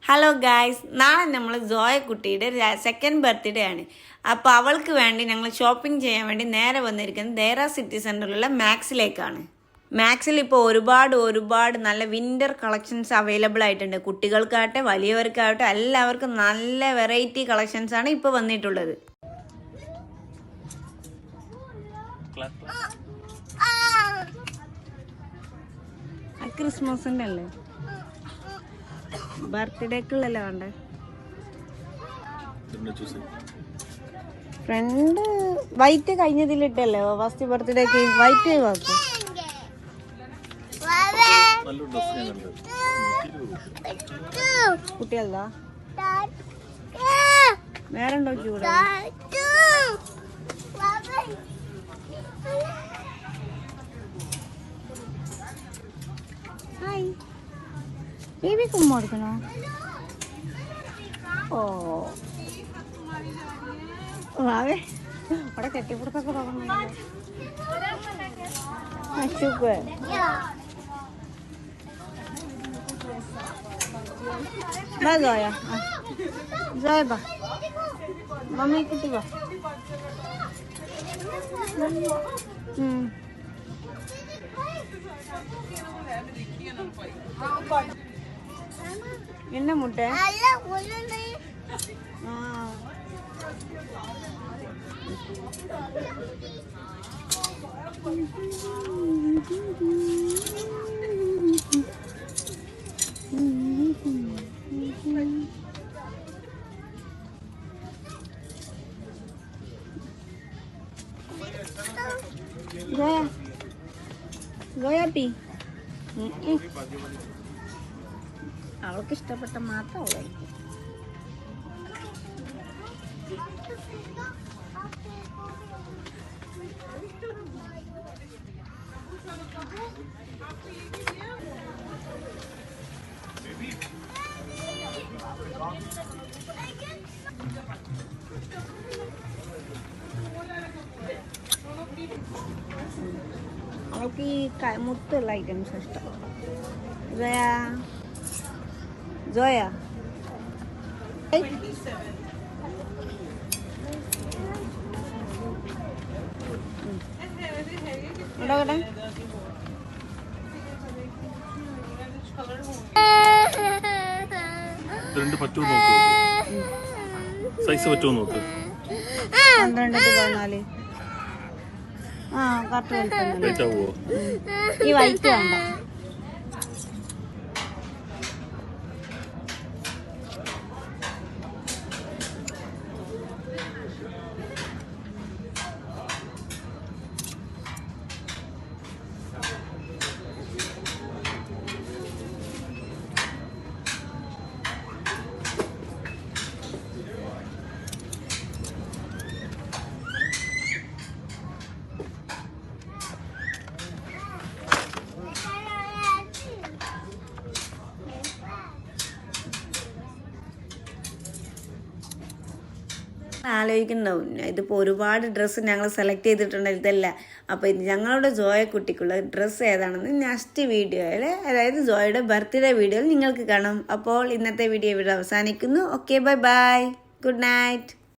Hello guys, നാളെ നമ്മൾ soya കുട്ടിയുടെ സെക്കൻഡ് ബർത്ത്ഡേ ആണ്. അപ്പോൾ അവൾക്ക് വേണ്ടി ഞങ്ങൾ ഷോപ്പിംഗ് ചെയ്യാൻ വേണ്ടി നേരെ വന്നിരിക്കുന്നത് ദേറ സിറ്റി സെൻറ്ററിലുള്ള മാക്സിലേക്കാണ്. മാക്സിൽ ഇപ്പോൾ ഒരുപാട് നല്ല വിൻ്റർ കളക്ഷൻസ് അവൈലബിൾ ആയിട്ടുണ്ട്. കുട്ടികൾക്കാവട്ടെ വലിയവർക്കാവട്ടെ എല്ലാവർക്കും നല്ല വെറൈറ്റി കളക്ഷൻസ് ആണ് ഇപ്പോൾ വന്നിട്ടുള്ളത്. ക്രിസ്മസിൻ്റെ അല്ലേ, ബർത്ത്ഡേക്കുള്ളല്ലേ വേണ്ടേ? ഫ്രണ്ട് വൈറ്റ് കഴിഞ്ഞതിലിട്ടല്ലേ ഫസ്റ്റ് ബർത്ത്ഡേക്ക് വൈറ്റ് വാക്ക് കുട്ടിയല്ല വേറെ ഉണ്ടോ ചൂട്? ഹായ് ബേബിക്ക് ഉമ്മ കൊടുക്കണോ? ഓ വാവേ അവിടെ കെട്ടിപ്പിടുത്തൊക്കെ തുടങ്ങുന്നു. ബാ ജോയ, ജോയ ബാ മമ്മി കുട്ടി ബാ. என்ன முட்டை? Zoya, Zoya pi. അവൾക്ക് ഇഷ്ടപ്പെട്ട മാത്രം അവളായിരിക്കും. അവൾക്ക് ഈ മുത്തുള്ള ഐറ്റംസ് ഇഷ്ടം. Zoya. രണ്ട് പറ്റുമോ നോക്ക്, സൈസ് പറ്റുമോ നോക്ക്. 12-14. ആ കറക്റ്റ് ഈ വൈറ്റ് വേണ്ട. ആലോചിക്കുന്നുണ്ടാവും ഇതിപ്പോൾ ഒരുപാട് ഡ്രസ്സ് ഞങ്ങൾ സെലക്ട് ചെയ്തിട്ടുണ്ട്, ഇതല്ല. അപ്പോൾ ഇത് ഞങ്ങളുടെ സോയ കുട്ടിക്കുള്ള ഡ്രസ്സ് ഏതാണെന്ന് നെക്സ്റ്റ് വീഡിയോയിൽ, അതായത് സോയയുടെ ബർത്ത്ഡേ വീഡിയോയിൽ നിങ്ങൾക്ക് കാണാം. അപ്പോൾ ഇന്നത്തെ വീഡിയോ ഇവിടെ അവസാനിക്കുന്നു. Okay, bye bye, good night.